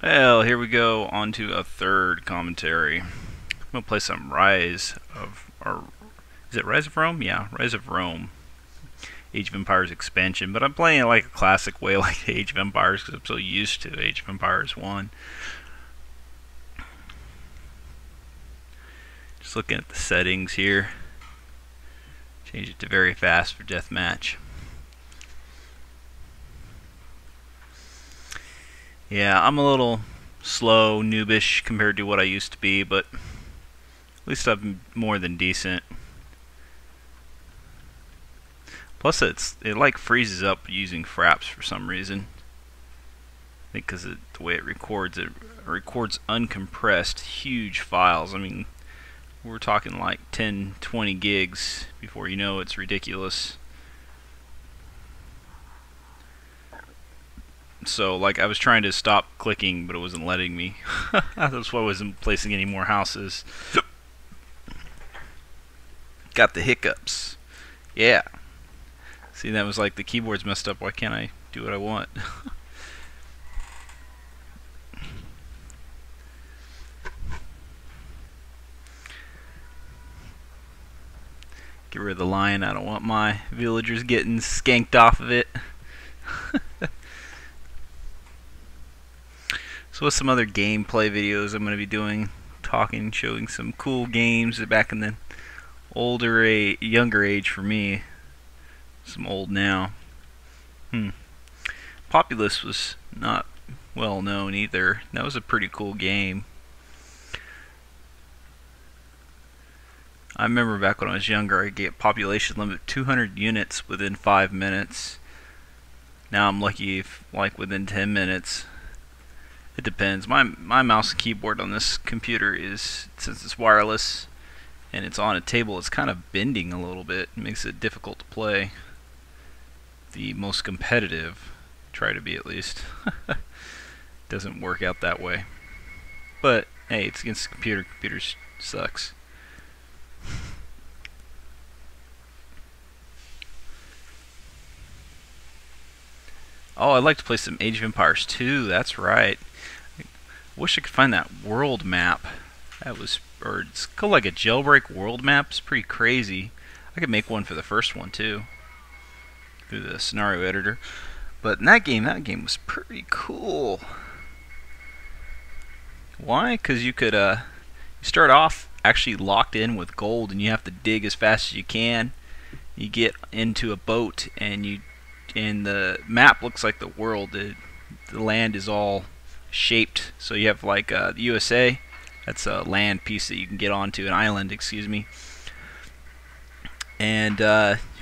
Well, here we go on to a third commentary. I'm gonna play some Rise of, or is it Rise of Rome? Yeah, Rise of Rome, Age of Empires expansion. But I'm playing it like a classic way, like Age of Empires, because I'm so used to Age of Empires 1. Just looking at the settings here. Change it to very fast for Deathmatch. Yeah, I'm a little slow, noobish compared to what I used to be, but at least I'm more than decent. Plus, it like freezes up using Fraps for some reason. I think because the way it records uncompressed huge files. I mean, we're talking like 10, 20 gigs before you know it's ridiculous. So, like, I was trying to stop clicking, but it wasn't letting me. That's why I wasn't placing any more houses. Got the hiccups. Yeah. See, that was like the keyboard's messed up. Why can't I do what I want? Get rid of the lion. I don't want my villagers getting skanked off of it. So with some other gameplay videos I'm going to be doing, showing some cool games back in the younger age for me. Some old now. Populous was not well known either. That was a pretty cool game. I remember back when I was younger, I get population limit 200 units within 5 minutes. Now I'm lucky if like within 10 minutes. It depends. My mouse and keyboard on this computer is, since it's wireless and it's on a table, it's kind of bending a little bit. It makes it difficult to play. The most competitive, try to be at least, doesn't work out that way. But hey, it's against the computer. Computer sucks. Oh, I'd like to play some Age of Empires 2. That's right. Wish I could find that world map. That was, or it's called like a jailbreak world map. It's pretty crazy. I could make one for the first one too, through the scenario editor. But in that game was pretty cool. Why? Because you could, you start off actually locked in with gold, and you have to dig as fast as you can. You get into a boat, and the map looks like the world. The land is all shaped, so you have like the USA. That's a land piece that you can get onto, an island, excuse me. And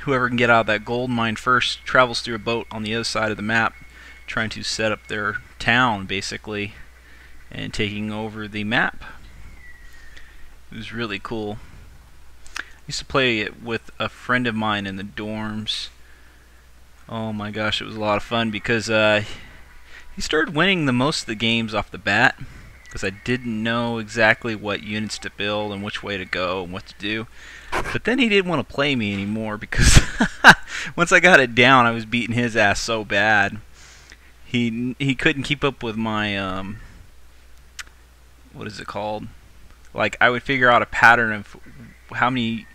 whoever can get out of that gold mine first travels through a boat on the other side of the map, trying to set up their town, basically, and taking over the map. It was really cool. I used to play it with a friend of mine in the dorms. Oh my gosh, it was a lot of fun because he started winning the most of the games off the bat, because I didn't know exactly what units to build and which way to go and what to do. But then he didn't want to play me anymore because once I got it down, I was beating his ass so bad. He couldn't keep up with my what is it called? Like, I would figure out a pattern of how many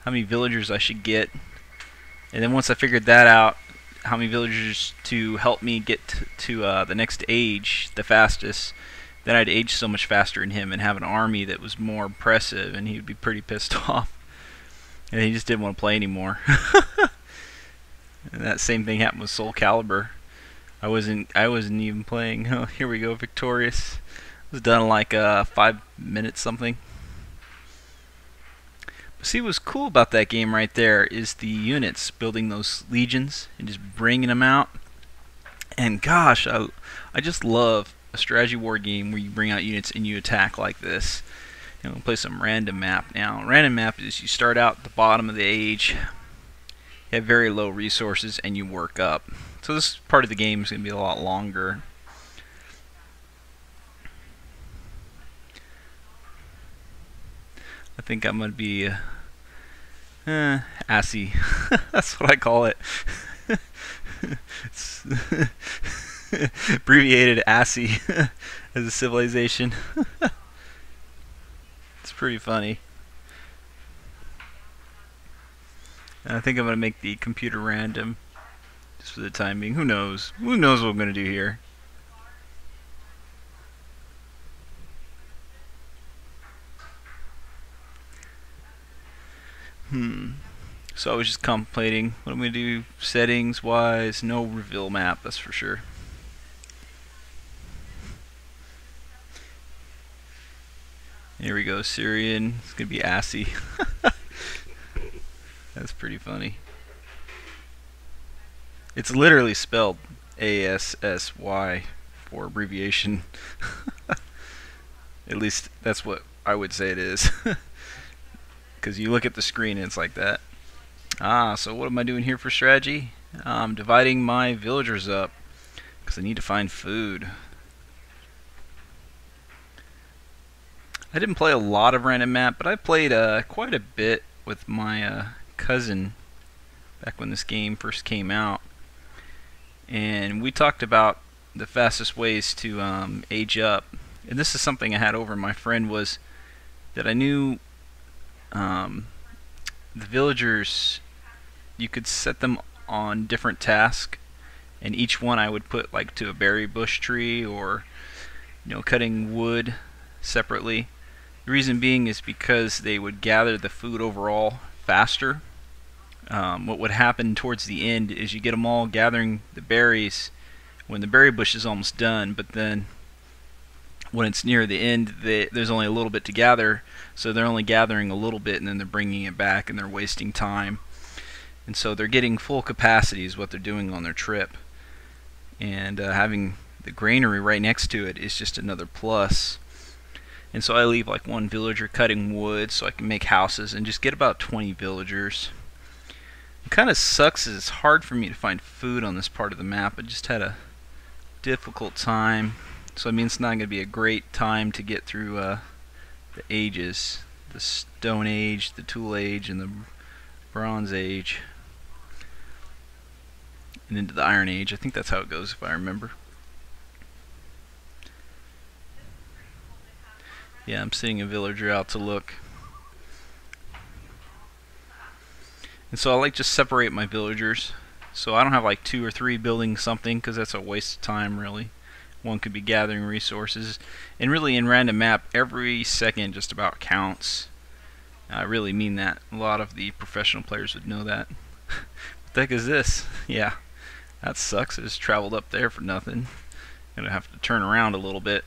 villagers I should get, and then once I figured that out, how many villagers to help me get to the next age the fastest, then I'd age so much faster than him and have an army that was more impressive, and he'd be pretty pissed off. And he just didn't want to play anymore. And that same thing happened with Soul Calibur. I wasn't even playing. Oh, here we go, victorious. It was done in like 5 minutes something. But see, what's cool about that game right there is the units, building those legions and just bringing them out. And gosh, I just love a strategy war game where you bring out units and you attack like this. You know, we'll play some random map now. Random map is you start out at the bottom of the age, you have very low resources, and you work up. So this part of the game is going to be a lot longer. I think I'm going to be assy. That's what I call it. Abbreviated ASCII as a civilization. It's pretty funny. I think I'm going to make the computer random just for the time being. Who knows? Who knows what I'm going to do here? So I was just contemplating what I'm going to do settings wise. No reveal map, that's for sure. Here we go, Syrian. It's going to be ASCII. That's pretty funny. It's literally spelled ASSY for abbreviation. At least that's what I would say it is. Because you look at the screen and it's like that. So what am I doing here for strategy? I'm dividing my villagers up because I need to find food. I didn't play a lot of random map, but I played quite a bit with my cousin back when this game first came out. And we talked about the fastest ways to age up. And this is something I had over my friend, was that I knew the villagers, you could set them on different tasks, and each one I would put like to a berry bush tree, or cutting wood separately. The reason being is because they would gather the food overall faster. What would happen towards the end is you get them all gathering the berries when the berry bush is almost done, but then when it's near the end, there's only a little bit to gather, so they're only gathering a little bit and then they're bringing it back and they're wasting time. And so they're getting full capacity is what they're doing on their trip. And having the granary right next to it is just another plus. And so I leave like one villager cutting wood so I can make houses and just get about 20 villagers. It kind of sucks is it's hard for me to find food on this part of the map. I just had a difficult time. So I mean, it's not going to be a great time to get through the ages. The Stone Age, the Tool Age, and the Bronze Age. And into the Iron Age. I think that's how it goes if I remember. Yeah, I'm sending a villager out to look. And so I like to separate my villagers. So I don't have like 2 or 3 building something, because that's a waste of time really. One could be gathering resources. And really in random map, every second just about counts. I really mean that. A lot of the professional players would know that. What the heck is this? Yeah, that sucks. I just traveled up there for nothing. Gonna have to turn around a little bit.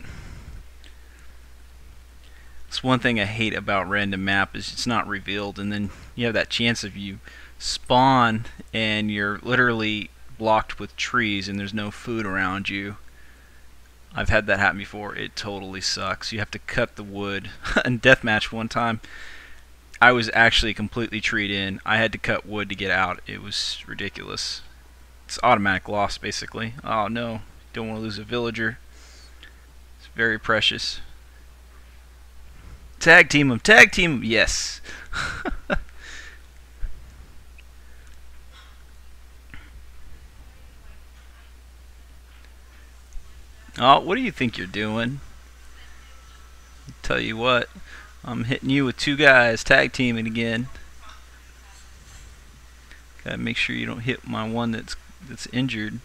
It's one thing I hate about random map is it's not revealed, and then you have that chance of you spawn and you're literally blocked with trees and there's no food around you. I've had that happen before. It totally sucks. You have to cut the wood. In Deathmatch one time, I was actually completely treed in. I had to cut wood to get out. It was ridiculous. It's automatic loss basically. Oh no, don't want to lose a villager. It's very precious. Tag team him, tag team him, yes. Oh, what do you think you're doing? I'll tell you what, I'm hitting you with 2 guys, tag teaming again. Gotta make sure you don't hit my one that's injured.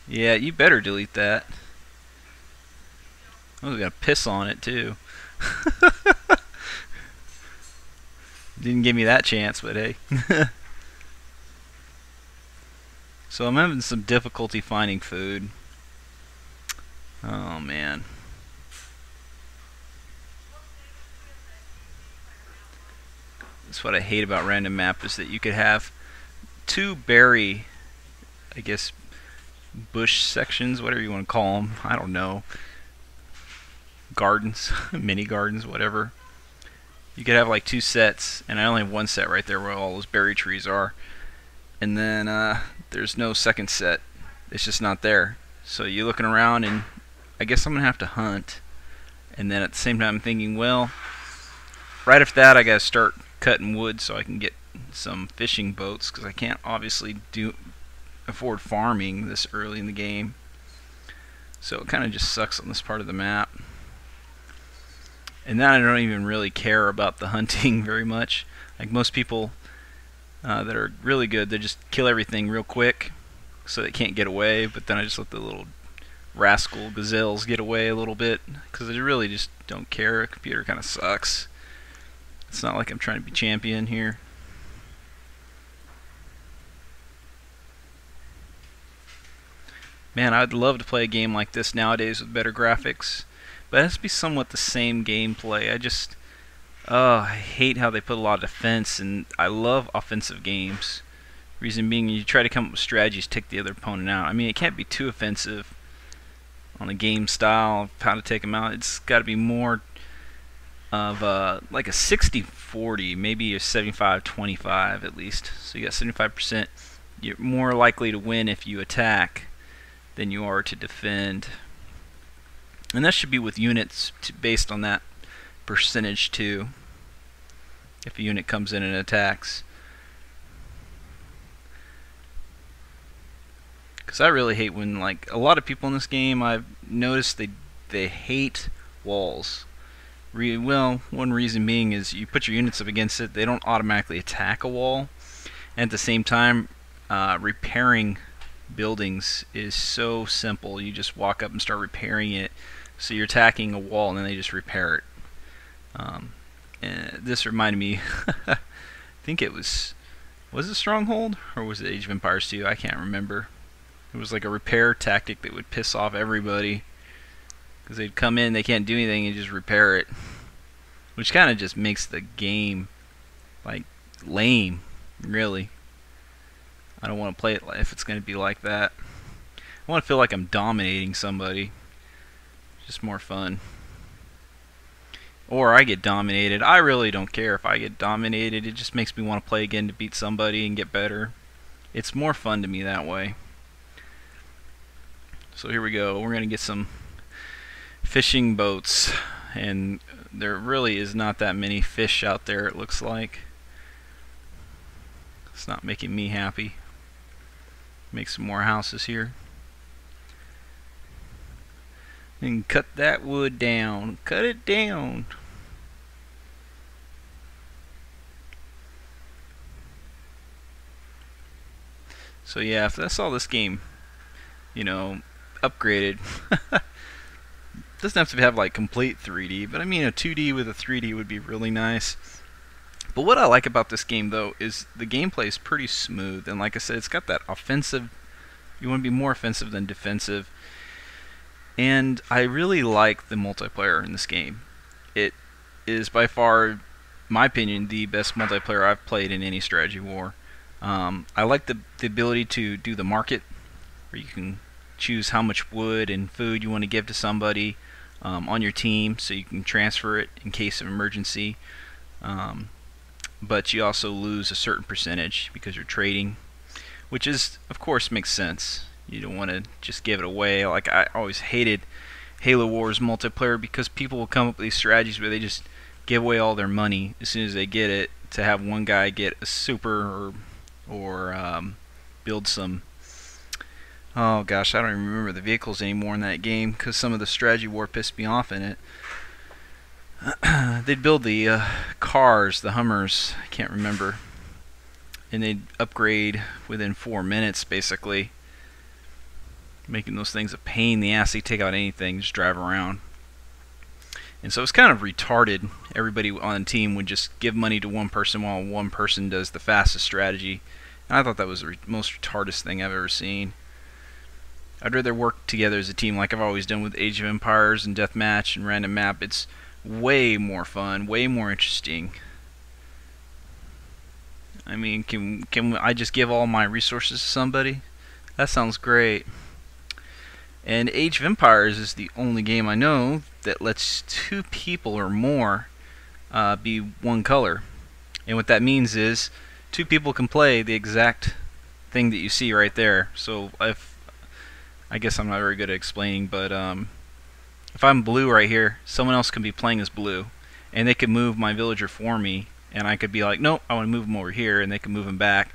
Yeah, you better delete that. I was gonna piss on it too. Didn't give me that chance, but hey. So I'm having some difficulty finding food. Oh man. That's what I hate about random map, is that you could have 2 berry, I guess, bush sections, whatever you want to call them. I don't know. Gardens, mini gardens, whatever. You could have like 2 sets, and I only have 1 set right there where all those berry trees are. And then there's no second set. It's just not there. So you're looking around, and I guess I'm going to have to hunt. And then at the same time I'm thinking, well, right after that I got to start cutting wood so I can get some fishing boats, because I can't obviously afford farming this early in the game. So it kind of just sucks on this part of the map. And then I don't even really care about the hunting very much. Like most people that are really good, they just kill everything real quick so they can't get away. But then I just let the little rascal gazelles get away a little bit because I really just don't care. A computer kind of sucks. It's not like I'm trying to be champion here. Man, I'd love to play a game like this nowadays with better graphics, but it has to be somewhat the same gameplay. I hate how they put a lot of defense, and I love offensive games. Reason being, you try to come up with strategies to take the other opponent out. I mean, it can't be too offensive on a game style of how to take them out. It's got to be more of like a 60-40, maybe a 75-25 at least. So you got 75%. You're more likely to win if you attack than you are to defend. And that should be with units based on that percentage too. If a unit comes in and attacks. Because I really hate when, like, a lot of people in this game, I've noticed they hate walls. Well, one reason being is you put your units up against it, they don't automatically attack a wall. And at the same time, repairing buildings is so simple. You just walk up and start repairing it. So you're attacking a wall and then they just repair it. And this reminded me, I think it was it Stronghold or was it Age of Empires 2? I can't remember. It was like a repair tactic that would piss off everybody because they'd come in, they can't do anything, and just repair it, which kind of just makes the game like lame, really. I don't want to play it if it's going to be like that. I want to feel like I'm dominating somebody. Just more fun. Or I get dominated. I really don't care if I get dominated. It just makes me want to play again to beat somebody and get better. It's more fun to me that way. So here we go. We're going to get some fishing boats. And there really is not that many fish out there, it looks like. It's not making me happy. Make some more houses here. And cut that wood down. Cut it down. So yeah, if that's all this game, you know, upgraded. Doesn't have to have like complete 3D, but I mean a 2D with a 3D would be really nice. But what I like about this game though is the gameplay is pretty smooth, and like I said, it's got that offensive. You want to be more offensive than defensive. And I really like the multiplayer in this game. It is by far, my opinion, the best multiplayer I've played in any strategy war. I like the ability to do the market, where you can choose how much wood and food you want to give to somebody on your team, so you can transfer it in case of emergency. But you also lose a certain percentage because you're trading, which is, of course, makes sense. You don't want to just give it away. Like, I always hated Halo Wars multiplayer because people will come up with these strategies where they just give away all their money as soon as they get it to have one guy get a super or build some. Oh gosh, I don't even remember the vehicles anymore in that game because some of the strategy war pissed me off in it. They'd build the cars, the Hummers, I can't remember, and they'd upgrade within 4 minutes basically, making those things a pain in the ass. They take out anything, just drive around. And so it's kind of retarded. Everybody on the team would just give money to one person while one person does the fastest strategy. And I thought that was the most retarded thing I've ever seen. I'd rather work together as a team like I've always done with Age of Empires and Deathmatch and Random Map. It's way more fun, way more interesting. I mean, can I just give all my resources to somebody? That sounds great. And Age of Empires is the only game I know that lets 2 people or more be one color. And what that means is 2 people can play the exact thing that you see right there. So I guess I'm not very good at explaining, but if I'm blue right here, someone else can be playing as blue, and they can move my villager for me and I could be like, nope, I want to move them over here, and they can move them back.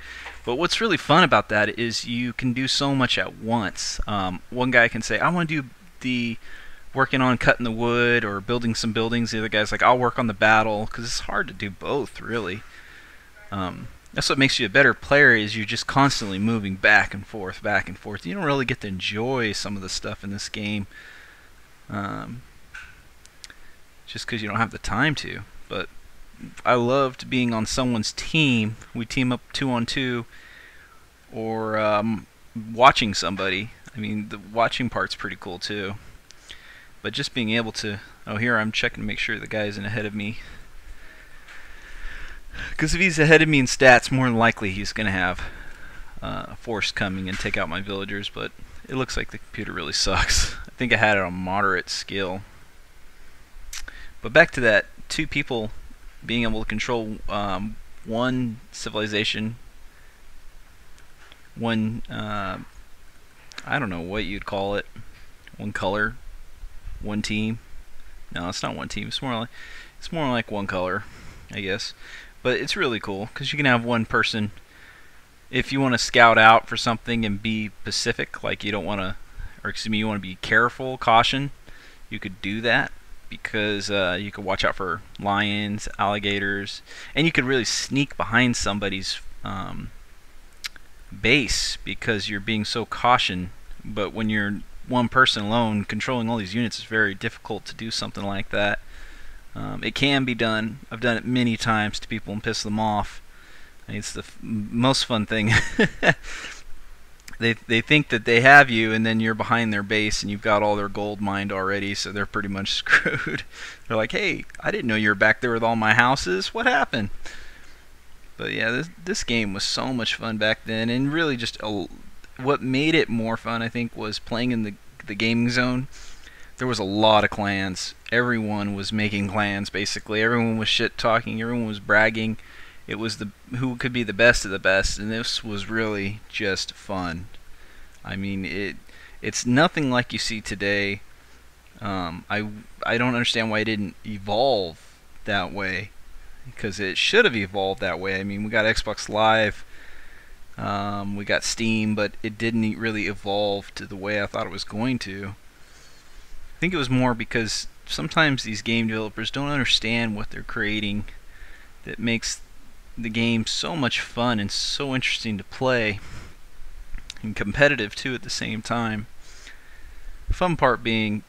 But what's really fun about that is you can do so much at once. One guy can say, I want to do the working on cutting the wood or building some buildings. The other guy's like, I'll work on the battle, because it's hard to do both, really. That's what makes you a better player, is you're just constantly moving back and forth, back and forth. You don't really get to enjoy some of the stuff in this game, just because you don't have the time to. But I loved being on someone's team. We team up 2-on-2, or watching somebody. I mean, the watching part's pretty cool too. But just being able to... Oh, here I'm checking to make sure the guy isn't ahead of me. Because if he's ahead of me in stats, more than likely he's going to have a force coming and take out my villagers. But it looks like the computer really sucks. I think I had it on moderate skill. But back to that, 2 people being able to control one civilization, one, I don't know what you'd call it, one color, one team. No, it's not one team. It's more like one color, I guess. But it's really cool because you can have one person, if you want to scout out for something and be specific, like you don't want to, or excuse me, you want to be careful, caution, you could do that, because you could watch out for lions, alligators, and you could really sneak behind somebody's base because you're being so caution. But when you're one person alone controlling all these units, it's very difficult to do something like that. It can be done. I've done it many times to people and piss them off. It's the most fun thing. They think that they have you, and then you're behind their base and you've got all their gold mined already, so they're pretty much screwed. They're like, hey, I didn't know you were back there with all my houses. What happened? But yeah, this game was so much fun back then, and really just what made it more fun, I think, was playing in the gaming zone. There was a lot of clans. Everyone was making clans, basically. Everyone was shit talking. Everyone was bragging. It was who could be the best of the best, and this was really just fun. I mean, it's nothing like you see today. I don't understand why it didn't evolve that way, because it should have evolved that way. I mean, we got Xbox Live, we got Steam, but it didn't really evolve to the way I thought it was going to. I think it was more because sometimes these game developers don't understand what they're creating that makes the game so much fun and so interesting to play, and competitive too at the same time. The fun part being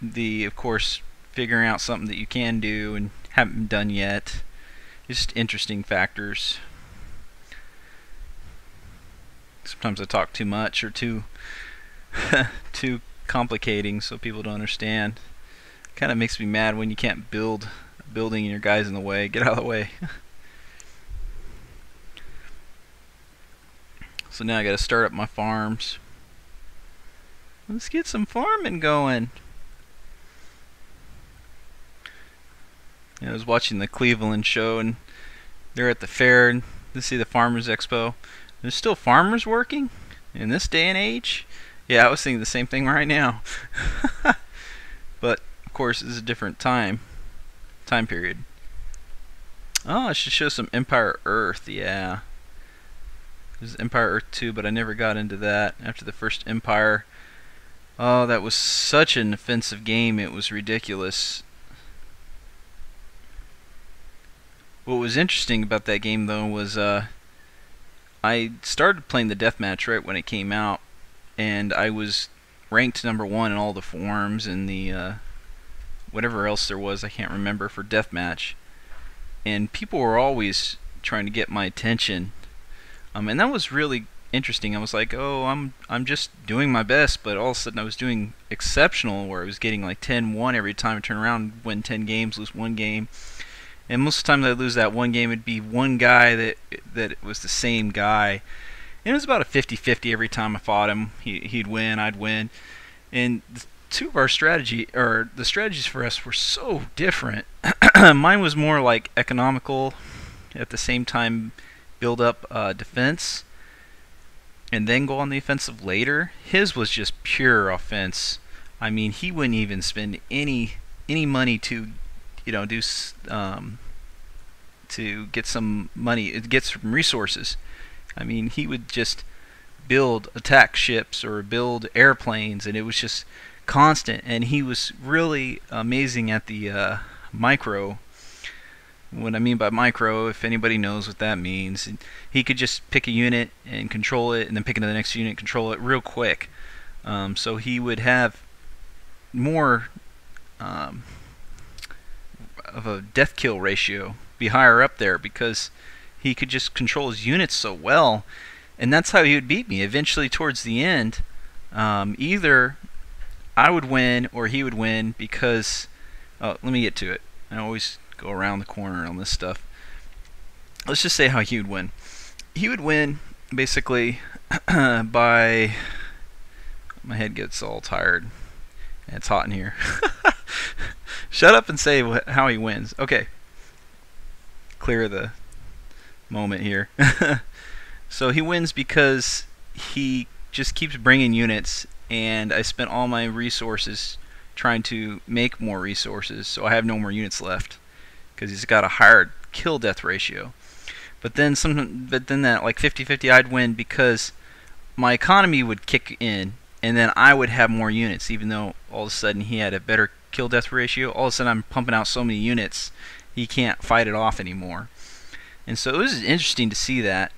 of course, figuring out something that you can do and haven't done yet. Just interesting factors. Sometimes I talk too much or too complicating, so people don't understand. Kind of makes me mad when you can't build a building and your guy's in the way. Get out of the way. So now I gotta start up my farms. Let's get some farming going. I was watching the Cleveland show, and they're at the fair, and they see the Farmers Expo. There's still farmers working in this day and age? Yeah, I was thinking the same thing right now. But of course, it's a different time period. Oh, I should show some Empire Earth. Yeah, there's Empire Earth 2, but I never got into that after the first Empire. Oh, that was such an offensive game, it was ridiculous. What was interesting about that game, though, was I started playing the Deathmatch right when it came out, and I was ranked #1 in all the forums and the whatever else there was, I can't remember, for Deathmatch. And people were always trying to get my attention, and that was really interesting. I was like, oh, I'm just doing my best, but all of a sudden I was doing exceptional, where I was getting like 10-1 every time I turn around, win 10 games, lose 1 game. And most of the time I'd lose that 1 game, it'd be one guy that was the same guy. And it was about a 50-50 every time I fought him. He'd win, I'd win. And the strategies for us were so different. Mine was more like economical, at the same time build up defense, and then go on the offensive later. His was just pure offense. I mean, he wouldn't even spend any money to, you know, to get some money, get some resources. I mean, he would just build attack ships or build airplanes, and it was just constant. And he was really amazing at the micro. What I mean by micro, if anybody knows what that means, he could just pick a unit and control it, and then pick another next unit and control it real quick. So he would have more of a death kill ratio, be higher up there, because he could just control his units so well. And that's how he would beat me. Eventually, towards the end, either I would win or he would win because... Oh, let me get to it. I always go around the corner on this stuff. Let's just say how he would win. He would win, basically, by... My head gets all tired. It's hot in here. Shut up and say how he wins. Okay. Clear the moment here. So he wins because he just keeps bringing units, and I spent all my resources trying to make more resources, so I have no more units left because he's got a higher kill death ratio. But then that like 50-50 I'd win because my economy would kick in, and then I would have more units, even though all of a sudden he had a better kill death ratio. All of a sudden I'm pumping out so many units he can't fight it off anymore. And so it was interesting to see that.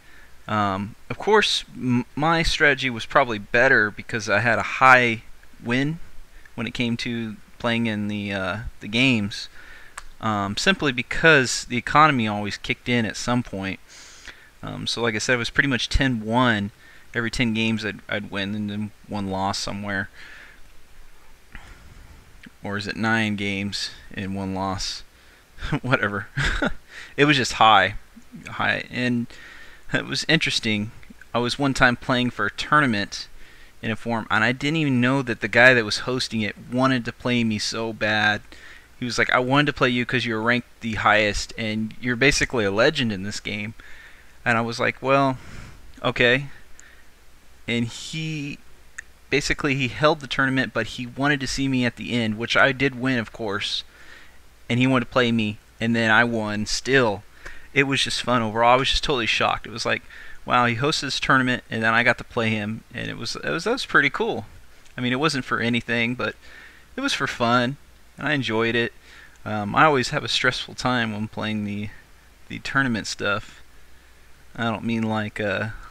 Of course, my strategy was probably better because I had a high win when it came to playing in the games, simply because the economy always kicked in at some point. So like I said, it was pretty much 10-1 every 10 games I'd win, and then one loss somewhere. Or is it 9 games and 1 loss? Whatever. It was just high, and it was interesting. I was one time playing for a tournament in a forum, and I didn't even know that the guy that was hosting it wanted to play me so bad. He was like, I wanted to play you because you're ranked the highest, and you're basically a legend in this game. And I was like, well, okay. And he held the tournament, but he wanted to see me at the end, which I did win, of course. And he wanted to play me, and then I won still. It was just fun overall. I was just totally shocked. It was like, wow, he hosted this tournament, and then I got to play him, and that was pretty cool. I mean, it wasn't for anything, but it was for fun, and I enjoyed it. I always have a stressful time when playing the tournament stuff. I don't mean like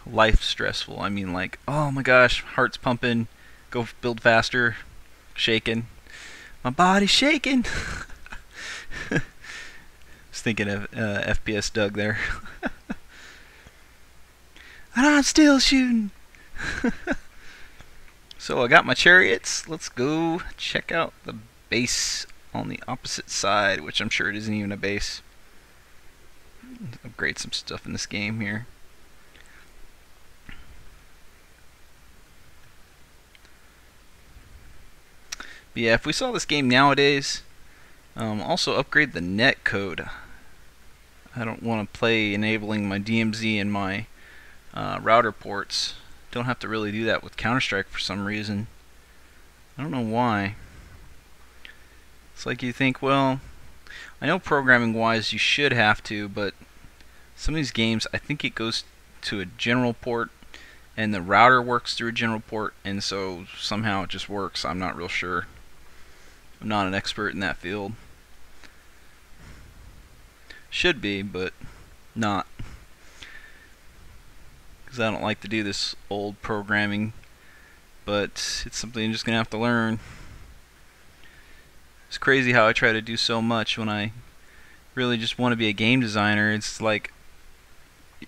life stressful. I mean like, oh my gosh, heart's pumping, go build faster, shaking, my body's shaking. Was thinking of FPS Doug there. And I'm still shooting. So I got my chariots. Let's go check out the base on the opposite side, which I'm sure it isn't even a base. Upgrade some stuff in this game here. But yeah, if we saw this game nowadays, also upgrade the net code. I don't want to play enabling my DMZ and my router ports. Don't have to really do that with Counter-Strike for some reason. I don't know why. It's like you think, well, I know programming wise you should have to, but some of these games I think it goes to a general port and the router works through a general port, and so somehow it just works. I'm not real sure. I'm not an expert in that field. Should be, but not. Because I don't like to do this old programming, but it's something I'm just going to have to learn. It's crazy how I try to do so much when I really just want to be a game designer. It's like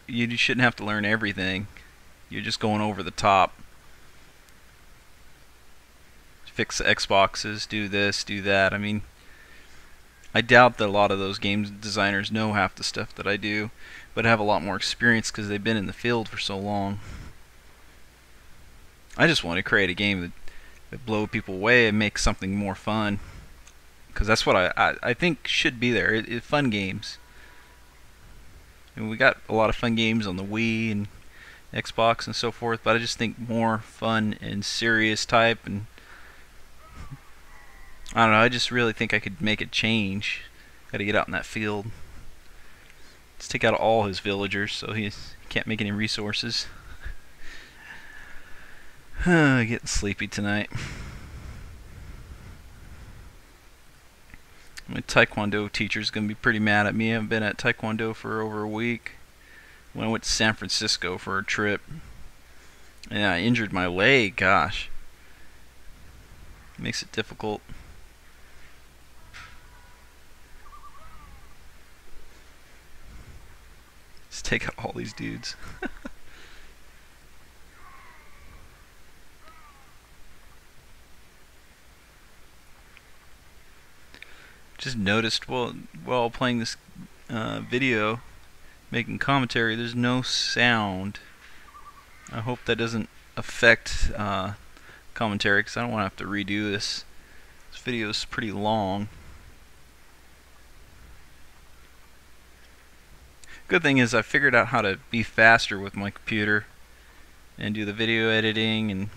you shouldn't have to learn everything. You're just going over the top. Fix the Xboxes, do this, do that. I mean, I doubt that a lot of those game designers know half the stuff that I do, but have a lot more experience because they've been in the field for so long. I just want to create a game that blow people away and make something more fun, because that's what I think should be there. Fun games. And we got a lot of fun games on the Wii and Xbox and so forth, but I just think more fun and serious type, and I don't know, I just really think I could make a change. Gotta get out in that field. Let's take out all his villagers so he can't make any resources. Getting sleepy tonight. My Taekwondo teacher's gonna be pretty mad at me. I haven't been at Taekwondo for over a week. When I went to San Francisco for a trip, and I injured my leg. Gosh, makes it difficult. Let's take out all these dudes. Just noticed while playing this video, making commentary, there's no sound. I hope that doesn't affect commentary, because I don't want to have to redo this. This video is pretty long. Good thing is I figured out how to be faster with my computer and do the video editing and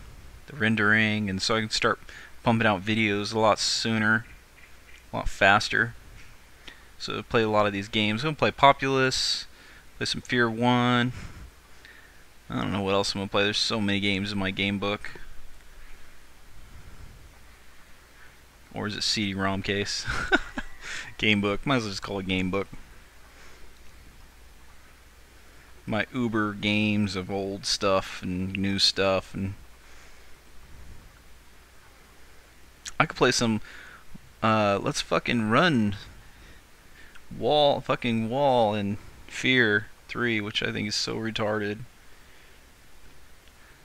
the rendering, and so I can start pumping out videos a lot sooner, a lot faster. So play a lot of these games. I'm gonna play Populous, play some Fear 1. I don't know what else I'm gonna play. There's so many games in my game book. Or is it CD-ROM case? Game book. Might as well just call it game book. My Uber games of old stuff and new stuff, and I could play some Let's Fucking Run Wall and Fear 3, which I think is so retarded.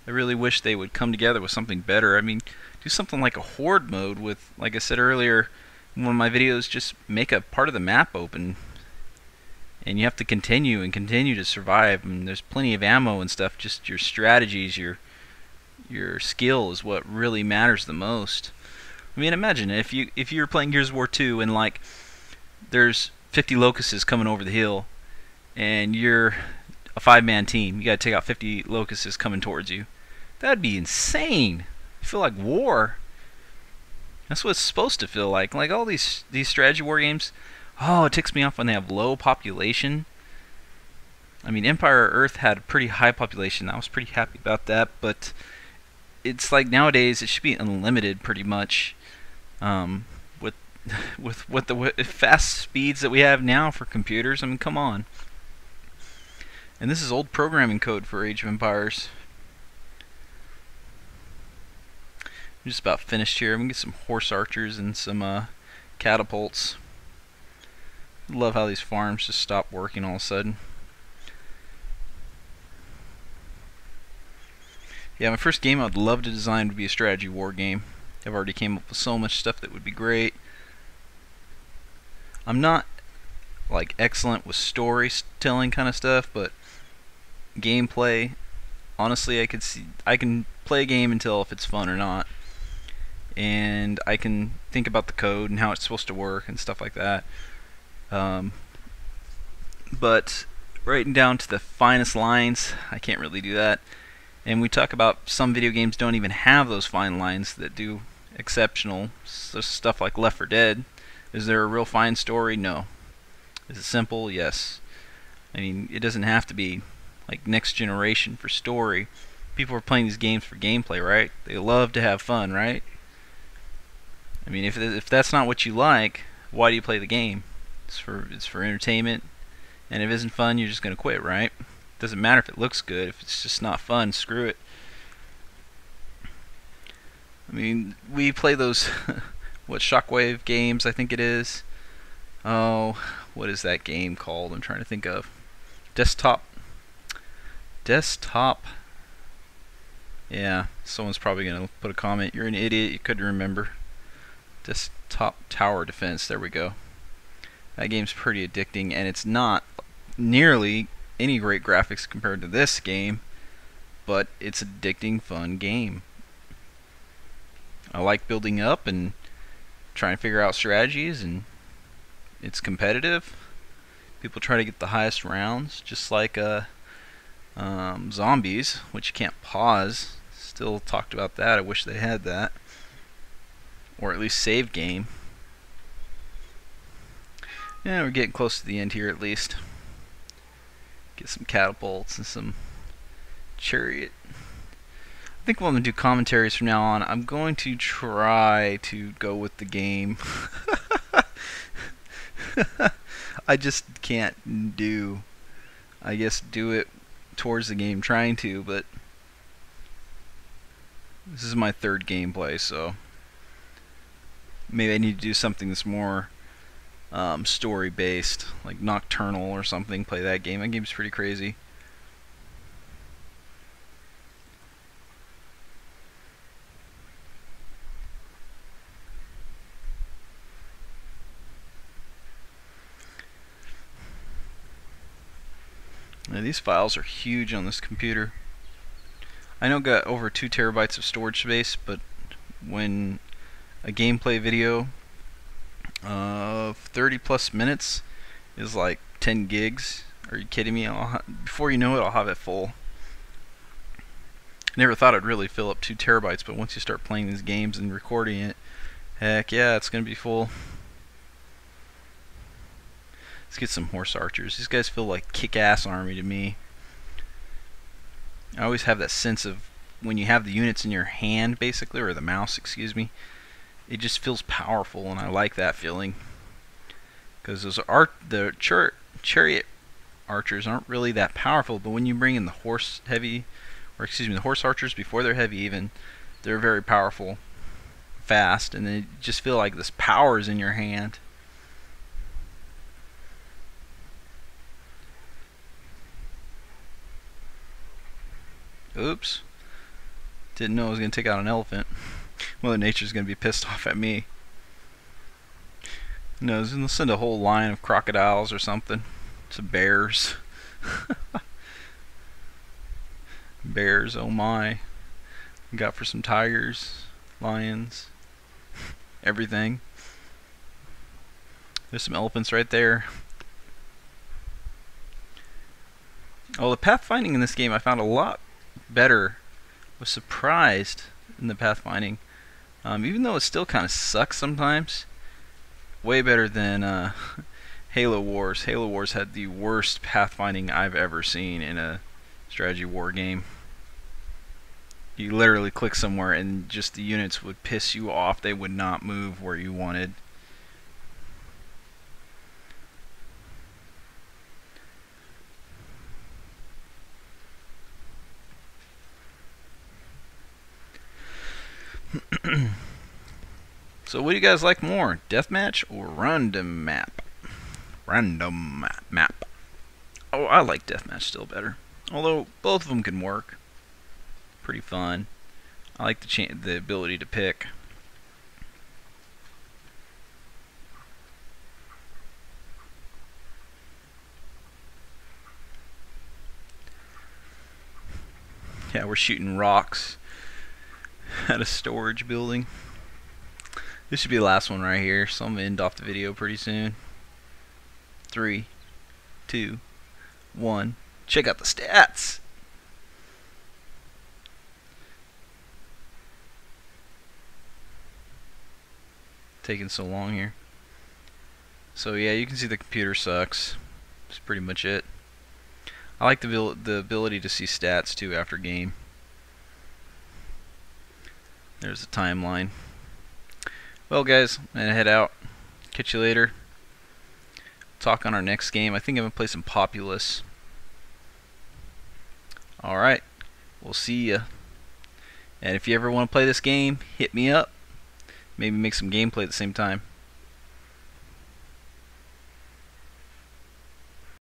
I really wish they would come together with something better. I mean, do something like a horde mode with, like I said earlier in one of my videos, just make a part of the map open, and you have to continue and continue to survive. And there's plenty of ammo and stuff. Just your strategies, your skill is what really matters the most. I mean, imagine if you were playing Gears of War 2 and like there's 50 locusts coming over the hill, and you're a 5-man team. You got to take out 50 locusts coming towards you. That'd be insane. I feel like war. That's what it's supposed to feel like. Like all these strategy war games. Oh, it ticks me off when they have low population. I mean, Empire Earth had a pretty high population. I was pretty happy about that, but it's like nowadays it should be unlimited pretty much. With what the fast speeds that we have now for computers. I mean, come on. And this is old programming code for Age of Empires. I'm just about finished here. I'm gonna get some horse archers and some catapults. Love how these farms just stop working all of a sudden. Yeah, my first game I'd love to design would be a strategy war game. I've already came up with so much stuff that would be great. I'm not like excellent with storytelling kind of stuff, but gameplay, honestly, I can play a game and tell if it's fun or not, and I can think about the code and how it's supposed to work and stuff like that. But writing down to the finest lines, I can't really do that. And we talk about some video games don't even have those fine lines that do exceptional. So stuff like Left 4 Dead. Is there a real fine story? No. Is it simple? Yes. I mean, it doesn't have to be like next generation for story. People are playing these games for gameplay, right? They love to have fun, right? I mean, if that's not what you like, why do you play the game? It's for entertainment, and if it isn't fun, you're just gonna quit, right? Doesn't matter if it looks good. If it's just not fun, screw it. I mean, we play those what, Shockwave games, I think it is. Oh, what is that game called? I'm trying to think of. Desktop. Yeah, someone's probably gonna put a comment. You're an idiot. You couldn't remember. Desktop Tower Defense. There we go. That game's pretty addicting, and it's not nearly any great graphics compared to this game, but it's an addicting, fun game. I like building up and trying to figure out strategies, and it's competitive. People try to get the highest rounds, just like zombies, which you can't pause. Still talked about that. I wish they had that, or at least save game. Yeah, we're getting close to the end here at least. Get some catapults and some chariot. I think when I'm going to do commentaries from now on, I'm going to try to go with the game. I just can't do, I guess, do it towards the game, trying to, but this is my third gameplay, so maybe I need to do something that's more story based, like Nocturnal or something. Play that game. That game's pretty crazy. Now, these files are huge on this computer. I know it got over 2 terabytes of storage space, but when a gameplay video of 30 plus minutes is like 10 gigs, are you kidding me? Before you know it, I'll have it full. Never thought I'd really fill up 2 terabytes, but once you start playing these games and recording it, heck yeah, it's gonna be full. Let's get some horse archers. These guys feel like kick-ass army to me. I always have that sense of when you have the units in your hand, basically, or the mouse, excuse me, it just feels powerful, and I like that feeling. Because the chariot archers aren't really that powerful, but when you bring in the horse archers before they're heavy even, they're very powerful, fast, and they just feel like this power is in your hand. Oops. Didn't know I was going to take out an elephant. Mother Nature's going to be pissed off at me. No, they'll send a whole line of crocodiles or something. Some bears. Bears, oh my. Got for some tigers, lions, everything. There's some elephants right there. Oh, the pathfinding in this game I found a lot better. Was surprised in the pathfinding, even though it still kind of sucks sometimes. Way better than Halo Wars. Halo Wars had the worst pathfinding I've ever seen in a strategy war game. You literally click somewhere and just the units would piss you off. They would not move where you wanted. So what do you guys like more, deathmatch or random map? Random map. Oh, I like deathmatch still better. Although both of them can work. Pretty fun. I like the ability to pick. Yeah, we're shooting rocks at a storage building. This should be the last one right here, so I'm going to end off the video pretty soon. 3, 2, 1. Check out the stats! Taking so long here. So yeah, you can see the computer sucks. That's pretty much it. I like the ability to see stats too after game. There's the timeline. Well guys, I'm gonna head out. Catch you later. Talk on our next game. I think I'm gonna play some Populous. Alright, we'll see ya. And if you ever want to play this game, hit me up. Maybe make some gameplay at the same time.